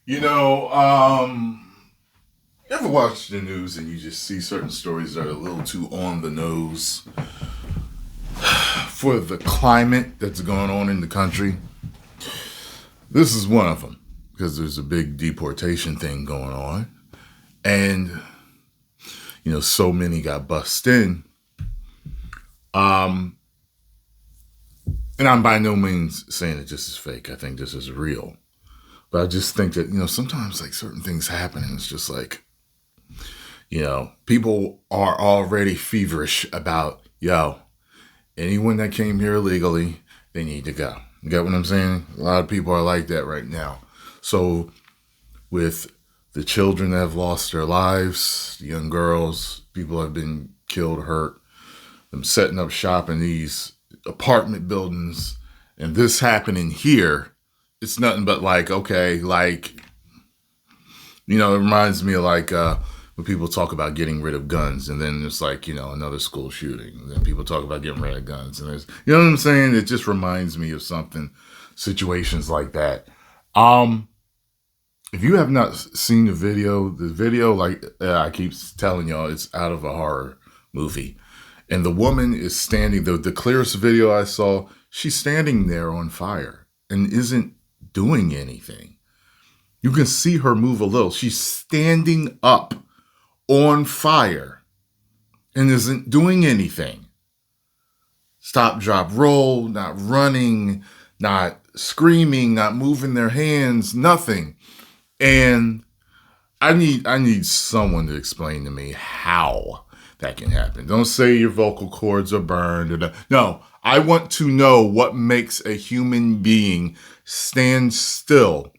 You know, you ever watch the news and you just see certain stories that are a little too on the nose for the climate that's going on in the country? This is one of them because there's a big deportation thing going on. And, so many got bussed in. And I'm by no means saying that this is fake. I think this is real. But I just think that, sometimes like certain things happen and it's just like, people are already feverish about, anyone that came here illegally, they need to go. You get what I'm saying? A lot of people are like that right now. So with the children that have lost their lives, the young girls, people have been killed, hurt, them setting up shop in these apartment buildings, and this happening here, it's nothing but like, okay, like, it reminds me of like when people talk about getting rid of guns, and then it's like, another school shooting. And then people talk about getting rid of guns, and there's, you know what I'm saying? It just reminds me of something, situations like that. If you have not seen the video, like I keep telling y'all, it's out of a horror movie. And the woman is standing, the clearest video I saw, she's standing there on fire and isn't doing anything. You can see her move a little. She's standing up on fire and isn't doing anything. Stop, drop, roll, not running, not screaming, not moving their hands, nothing. And I need someone to explain to me how that can happen. Don't say your vocal cords are burned. No, I want to know what makes a human being stand still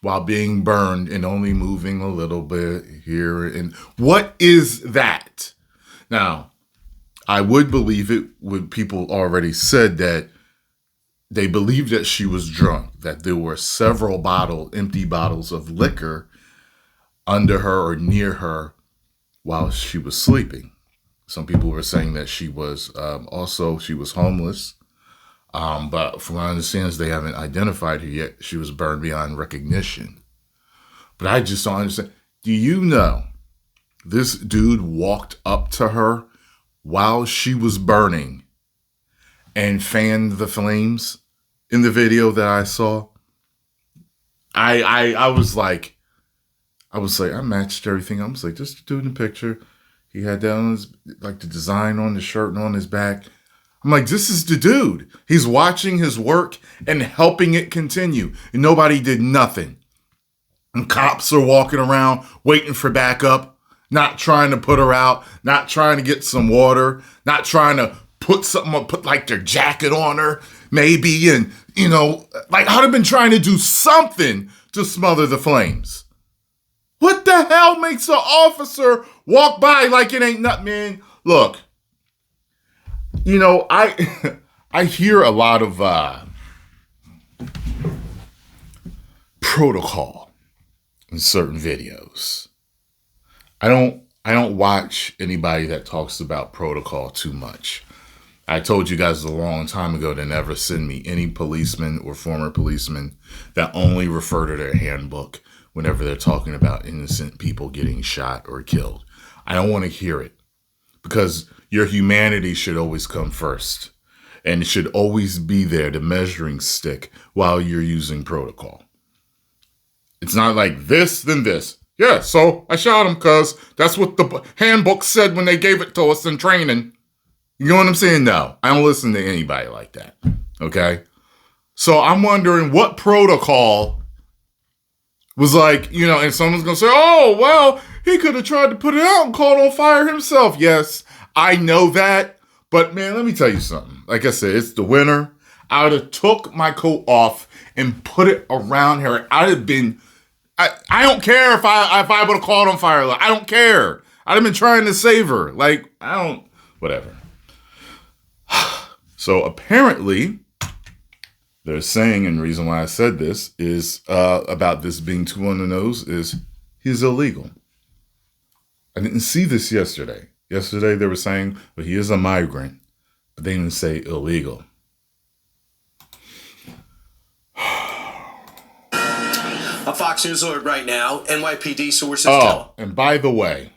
while being burned and only moving a little bit here. And what is that? Now, I would believe it when people already said that they believed that she was drunk, that there were several empty bottles of liquor under her or near her while she was sleeping. Some people were saying that she was she was homeless. But from what I understand, they haven't identified her yet. She was burned beyond recognition. But I just don't understand. Do you know this dude walked up to her while she was burning and fanned the flames in the video that I saw? I matched everything. I was like, just the dude in the picture. He had that on his, like the design on the shirt and on his back. I'm like, this is the dude. He's watching his work and helping it continue. And nobody did nothing. And cops are walking around waiting for backup, not trying to put her out, not trying to get some water, not trying to put like their jacket on her, maybe. And, like I'd have been trying to do something to smother the flames. What the hell makes an officer walk by like it ain't nothing, man? Look, I hear a lot of protocol in certain videos. I don't watch anybody that talks about protocol too much. I told you guys a long time ago to never send me any policemen or former policemen that only refer to their handbook whenever they're talking about innocent people getting shot or killed. I don't want to hear it because your humanity should always come first and it should always be there, the measuring stick, while you're using protocol. It's not like this, then this. Yeah, so I shot him because that's what the handbook said when they gave it to us in training. You know what I'm saying? No, I don't listen to anybody like that. Okay? So I'm wondering what protocol was like, and someone's going to say, oh, well, he could have tried to put it out and caught on fire himself. Yes, I know that. But, man, let me tell you something. Like I said, it's the winter. I would have took my coat off and put it around her. I'd have been, I don't care if I would have caught on fire. I don't care. I'd have been trying to save her. Whatever. So apparently, they're saying, and the reason why I said this is about this being too on the nose is he's illegal. I didn't see this yesterday. Yesterday they were saying, well, he is a migrant, but they didn't say illegal. A Fox News alert right now. NYPD sources tell. And by the way,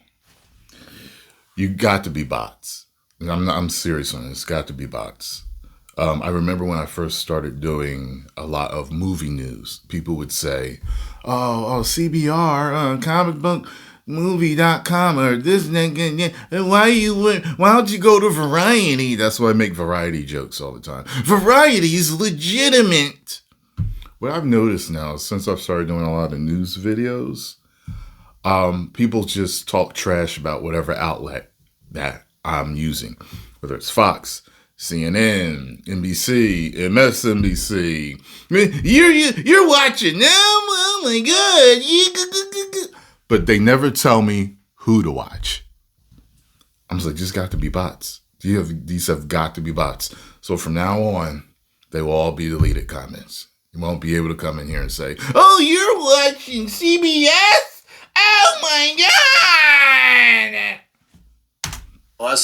you got to be bots. I'm serious on this. It's got to be bots. I remember when I first started doing a lot of movie news, people would say, oh, CBR, comicbookmovie.com, or this, why don't you go to Variety? That's why I make Variety jokes all the time. Variety is legitimate. What I've noticed now, since I've started doing a lot of news videos, people just talk trash about whatever outlet that I'm using, whether it's Fox, CNN, NBC, MSNBC. You're watching them. Oh my God! But they never tell me who to watch. I'm just like, just got to be bots. These have got to be bots. So from now on, they will all be deleted comments. You won't be able to come in here and say, "Oh, you're watching CBS? Oh my God!"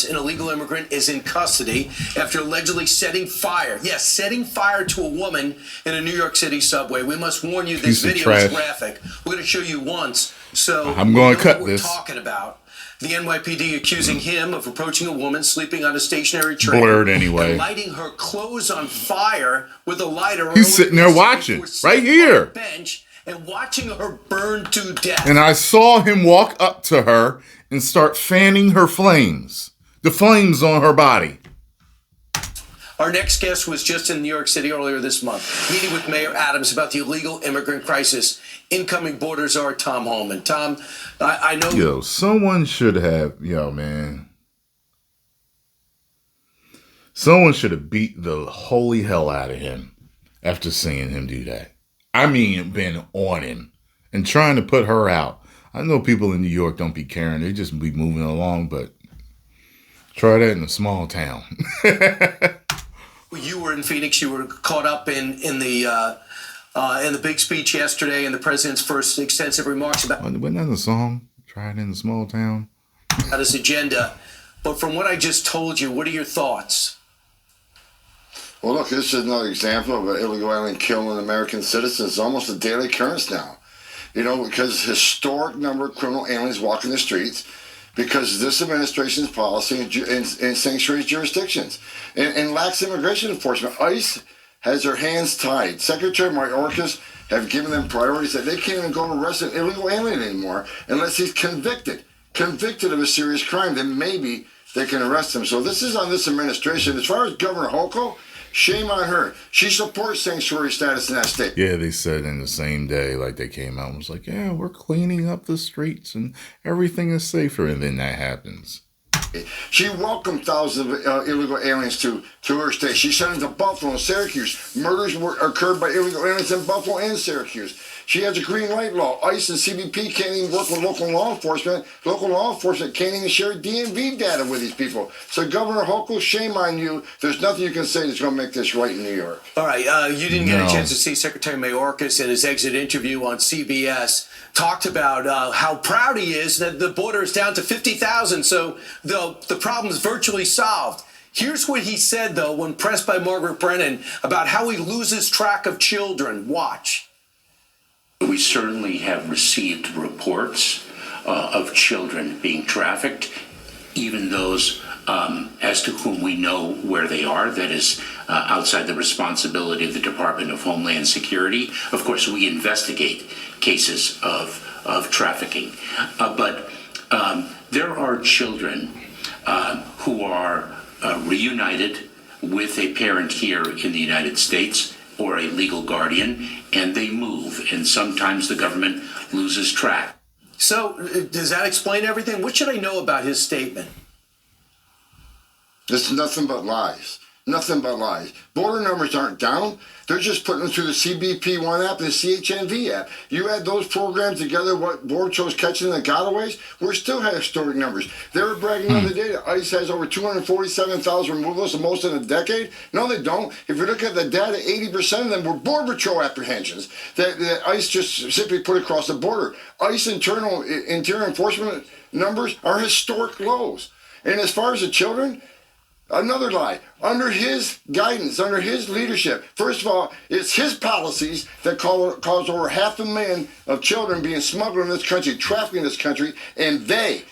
An illegal immigrant is in custody after allegedly setting fire to a woman in a New York City subway. We must warn you, this video is graphic. We're going to show you once, so I'm going to cut what this. We're talking about the NYPD accusing him of approaching a woman sleeping on a stationary train, blurred anyway, and lighting her clothes on fire with a lighter. He's sitting there watching right here, bench, and watching her burn to death. And I saw him walk up to her and start fanning her flames, the flames on her body. Our next guest was just in New York City earlier this month, meeting with Mayor Adams about the illegal immigrant crisis. Incoming border czar Tom Homan. Tom, I know... Yo, someone should have... man. Someone should have beat the holy hell out of him after seeing him do that. I mean, been on him and trying to put her out. I know people in New York don't be caring. They just be moving along, but try that in a small town. You were in Phoenix. You were caught up in the big speech yesterday and the president's first extensive remarks about... Wasn't that a song? Try it in a small town. ...about his agenda. But from what I just told you, what are your thoughts? Well, look, this is another example of an illegal alien killing American citizens. It's almost a daily occurrence now. Because historic number of criminal aliens walking the streets, because this administration's policy in sanctuary jurisdictions and lax immigration enforcement. ICE has their hands tied. Secretary Mayorkas have given them priorities that they can't even go and arrest an illegal alien anymore unless he's convicted of a serious crime. Then maybe they can arrest him. So this is on this administration. As far as Governor Hochul, shame on her. She supports sanctuary status in that state. Yeah, they said in the same day, like they came out and was like, yeah, we're cleaning up the streets and everything is safer. And then that happens. She welcomed thousands of illegal aliens to her state. She sent them to Buffalo and Syracuse. Murders occurred by illegal aliens in Buffalo and Syracuse. She has a green light law. ICE and CBP can't even work with local law enforcement. Local law enforcement can't even share DMV data with these people. So Governor Hochul, shame on you. There's nothing you can say that's going to make this right in New York. All right. You didn't get a chance to see Secretary Mayorkas in his exit interview on CBS. Talked about how proud he is that the border is down to 50,000. So the problem is virtually solved. Here's what he said, though, when pressed by Margaret Brennan about how he loses track of children. Watch. We certainly have received reports of children being trafficked, even those as to whom we know where they are. That is outside the responsibility of the Department of Homeland Security. Of course, we investigate cases of trafficking. But there are children who are reunited with a parent here in the United States or a legal guardian, and they move, and sometimes the government loses track. So, does that explain everything? What should I know about his statement? This is nothing but lies. Nothing but lies. Border numbers aren't down. They're just putting them through the CBP One app and the CHNV app. You add those programs together, what Board shows catching the gotaways, we're still have historic numbers. They were bragging on the data. ICE has over 247,000 removals, the most in a decade. No, they don't. If you look at the data, 80% of them were Border Patrol apprehensions that ICE just simply put across the border. ICE interior enforcement numbers are historic lows. And as far as the children, another lie. under his guidance, under his leadership. First of all, it's his policies that cause over 500,000 of children being smuggled in this country, trafficking in this country, and they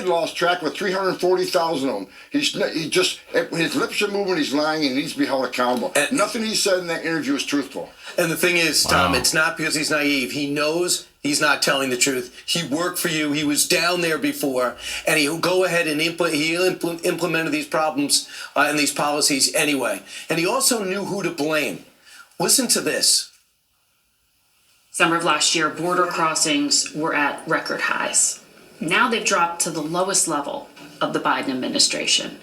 lost track with 340,000 of them. His lips are moving, he's lying, and he needs to be held accountable. And nothing he said in that interview is truthful. And the thing is, Tom, it's not because he's naive. He knows he's not telling the truth. He worked for you. He was down there before, and he'll go ahead and implemented these problems and these policies anyway. And he also knew who to blame. Listen to this. Summer of last year, border crossings were at record highs. Now they've dropped to the lowest level of the Biden administration.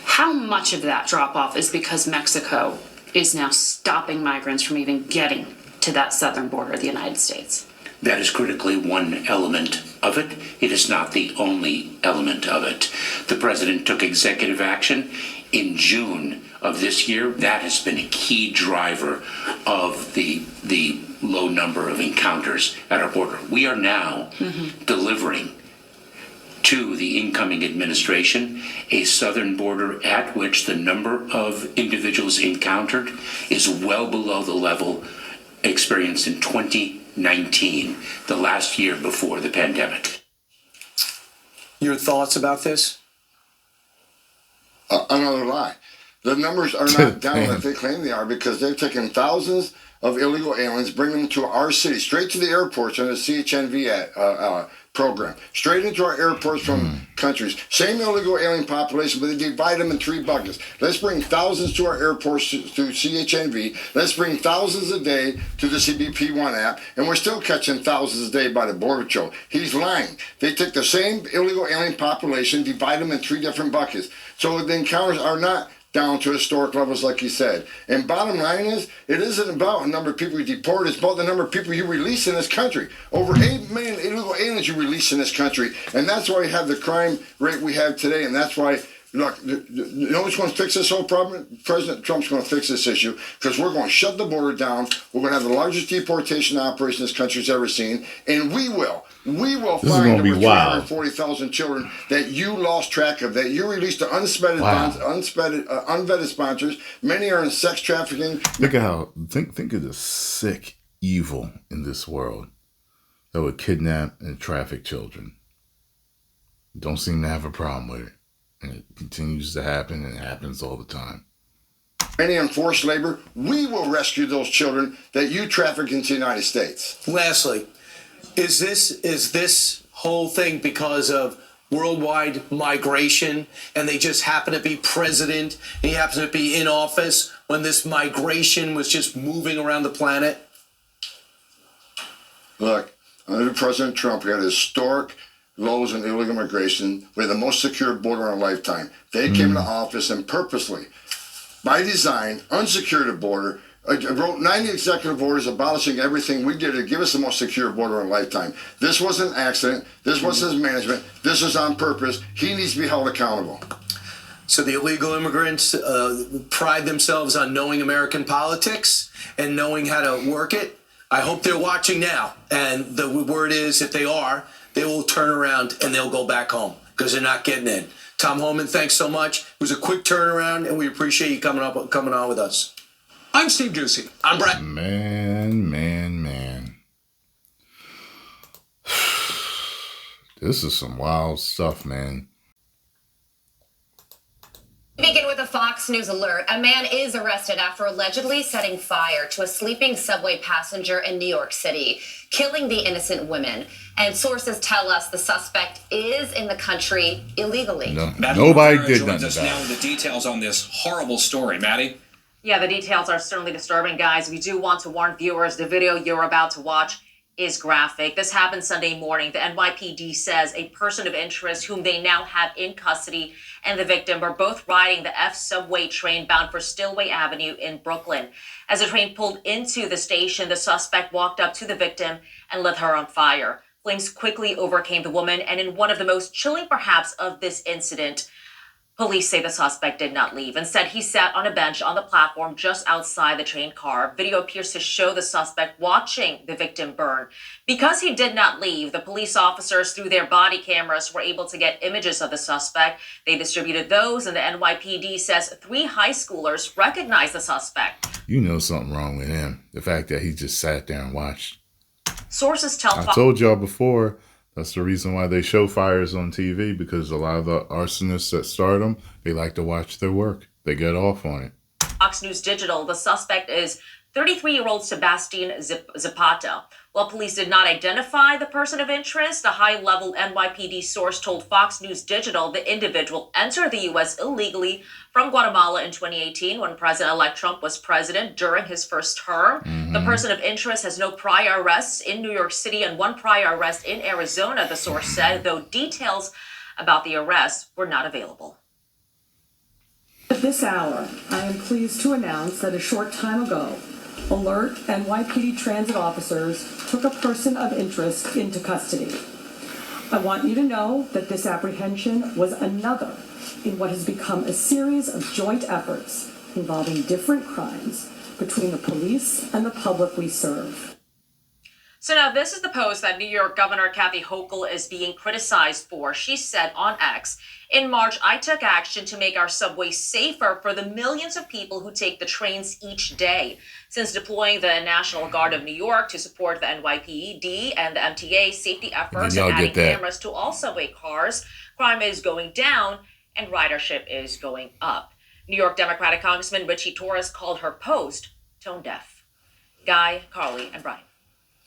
How much of that drop-off is because Mexico is now stopping migrants from even getting to that southern border of the United States? That is critically one element of it. It is not the only element of it. The president took executive action in June of this year. That has been a key driver of the low number of encounters at our border. We are now delivering to the incoming administration a southern border at which the number of individuals encountered is well below the level experienced in 2019, the last year before the pandemic. Your thoughts about this? Another lie. The numbers are not down like they claim they are because they've taken thousands of illegal aliens, bringing them to our city, straight to the airports under the CHNV program, straight into our airports from countries. Same illegal alien population, but they divide them in 3 buckets. Let's bring thousands to our airports through CHNV. Let's bring thousands a day to the CBP1 app, and we're still catching thousands a day by the Border Patrol. He's lying. They take the same illegal alien population, divide them in 3 different buckets. So the encounters are not down to historic levels like he said. And bottom line is, it isn't about the number of people you deport, it's about the number of people you release in this country. Over 8 million illegal aliens you release in this country. And that's why we have the crime rate we have today, and that's why, look, you know who's going to fix this whole problem? President Trump's going to fix this issue because we're going to shut the border down. We're going to have the largest deportation operation this country's ever seen, and we will find over 340,000 children that you lost track of, that you released to unvetted sponsors. Many are in sex trafficking. Look at how, think of the sick evil in this world that would kidnap and traffic children. Don't seem to have a problem with it. And it continues to happen, and it happens all the time. Many in forced labor. We will rescue those children that you traffic into the United States. Lastly, is this whole thing because of worldwide migration, and they just happen to be president, and he happens to be in office when this migration was just moving around the planet? Look, under President Trump, we had historic lows in illegal immigration. We had the most secure border in a lifetime. They came into office and purposely, by design, unsecured the border, wrote 90 executive orders abolishing everything we did to give us the most secure border in a lifetime. This wasn't an accident. This wasn't his management. This was on purpose. He needs to be held accountable. So the illegal immigrants pride themselves on knowing American politics and knowing how to work it. I hope they're watching now. And the word is, if they are, they will turn around and they'll go back home because they're not getting in. Tom Homan, thanks so much. It was a quick turnaround, and we appreciate you coming on with us. I'm Steve Ducey. I'm Brett. Man. This is some wild stuff, man. Begin with a Fox News alert. A man is arrested after allegedly setting fire to a sleeping subway passenger in New York City, killing the innocent women. And sources tell us the suspect is in the country illegally. Nobody did nothing us now with the details on this horrible story. Maddie? Yeah, the details are certainly disturbing, guys. We do want to warn viewers, the video you're about to watch is graphic. This happened Sunday morning. The NYPD says a person of interest whom they now have in custody and the victim were both riding the F subway train bound for Stillway Avenue in Brooklyn. As the train pulled into the station, the suspect walked up to the victim and lit her on fire. Flames quickly overcame the woman, and in one of the most chilling perhaps of this incident, Police say the suspect did not leave. Instead, he sat on a bench on the platform just outside the train car. Video appears to show the suspect watching the victim burn. Because he did not leave, the police officers, through their body cameras, were able to get images of the suspect. They distributed those, and the NYPD says 3 high schoolers recognized the suspect. You know something wrong with him. The fact that he just sat there and watched. Sources tell I told y'all before, that's the reason why they show fires on TV, because a lot of the arsonists that start them, they like to watch their work. They get off on it. Fox News Digital, the suspect is 33-year-old Sebastian Zapata. While police did not identify the person of interest, a high-level NYPD source told Fox News Digital the individual entered the U.S. illegally from Guatemala in 2018 when President-elect Trump was president during his first term. The person of interest has no prior arrests in New York City and 1 prior arrest in Arizona, the source said, though details about the arrest were not available. At this hour, I am pleased to announce that a short time ago, alert NYPD transit officers took a person of interest into custody. I want you to know that this apprehension was another in what has become a series of joint efforts involving different crimes between the police and the public we serve. So now this is the post that New York Governor Kathy Hochul is being criticized for. She said on X, "In March, I took action to make our subway safer for the millions of people who take the trains each day. Since deploying the National Guard of New York to support the NYPD and the MTA safety efforts and adding cameras to all subway cars, crime is going down and ridership is going up." New York Democratic Congressman Richie Torres called her post tone deaf. Guy, Carly, and Brian.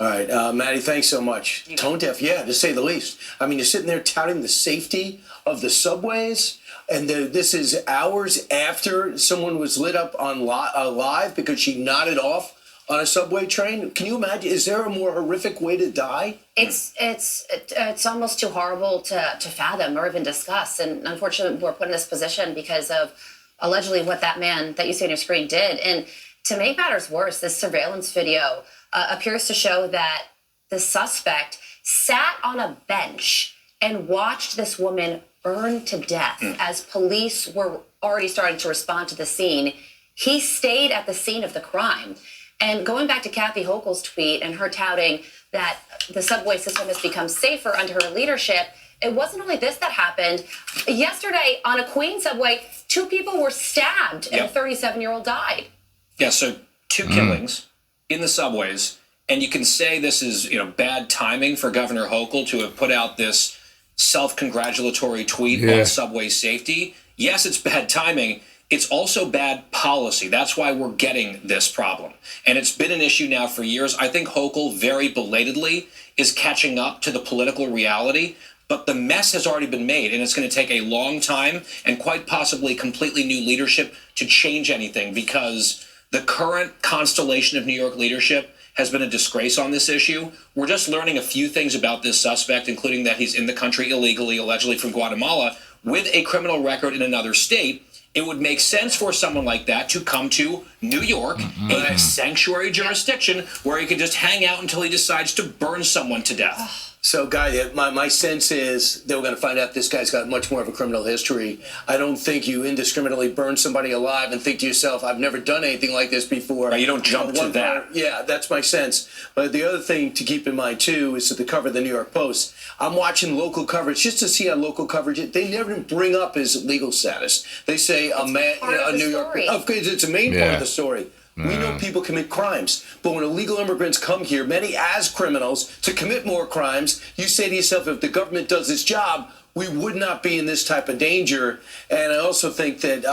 All right, Maddie, thanks so much. Tone deaf, yeah, to say the least. I mean, you're sitting there touting the safety of the subways, and this is hours after someone was lit up on live because she nodded off on a subway train. Can you imagine? Is there a more horrific way to die? It's almost too horrible to fathom or even discuss. And unfortunately, we're put in this position because of allegedly what that man that you see on your screen did. And to make matters worse, this surveillance video appears to show that the suspect sat on a bench and watched this woman burn to death as police were already starting to respond to the scene. He stayed at the scene of the crime. And going back to Kathy Hochul's tweet and her touting that the subway system has become safer under her leadership, it wasn't only this that happened. Yesterday on a Queens subway, 2 people were stabbed and a 37-year-old died. Yeah, so 2 killings in the subways, and you can say this is, bad timing for Governor Hochul to have put out this self-congratulatory tweet on subway safety. Yes, it's bad timing. It's also bad policy. That's why we're getting this problem. And it's been an issue now for years. I think Hochul very belatedly is catching up to the political reality, but the mess has already been made, and it's going to take a long time and quite possibly completely new leadership to change anything, because the current constellation of New York leadership has been a disgrace on this issue. We're just learning a few things about this suspect, including that he's in the country illegally, allegedly from Guatemala, with a criminal record in another state. It would make sense for someone like that to come to New York, a sanctuary jurisdiction, where he could just hang out until he decides to burn someone to death. So, Guy, my sense is they were going to find out this guy's got much more of a criminal history. I don't think you indiscriminately burn somebody alive and think to yourself, I've never done anything like this before. Right, you don't jump to that. Yeah, that's my sense. But the other thing to keep in mind, too, is that the cover of the New York Post, I'm watching local coverage just to see on local coverage. They never bring up his legal status. They say a New York. Of course, it's a main part of the story. We know people commit crimes, but when illegal immigrants come here, many as criminals, to commit more crimes, you say to yourself, if the government does its job, we would not be in this type of danger. And I also think that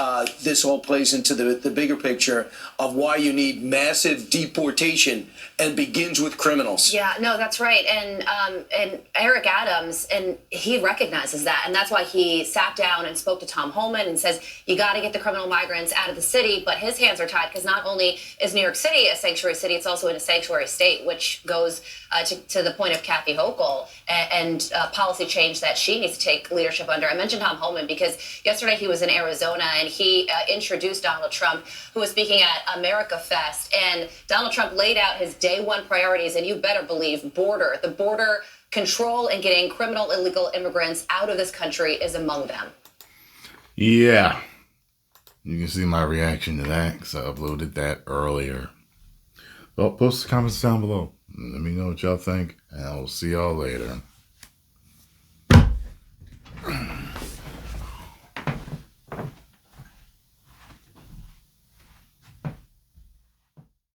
this all plays into the bigger picture of why you need massive deportation and begins with criminals. Yeah, no, that's right. And Eric Adams, and he recognizes that. And that's why he sat down and spoke to Tom Homan and says, you got to get the criminal migrants out of the city. But his hands are tied because not only is New York City a sanctuary city, it's also in a sanctuary state, which goes to the point of Kathy Hochul and policy change that she needs to take leadership under. I mentioned Tom Homan because yesterday he was in Arizona and he introduced Donald Trump, who was speaking at America Fest. And Donald Trump laid out his day one priorities, and you better believe the border control and getting criminal illegal immigrants out of this country is among them. Yeah. You can see my reaction to that because I uploaded that earlier. Well, post the comments down below. Let me know what y'all think, and I will see y'all later.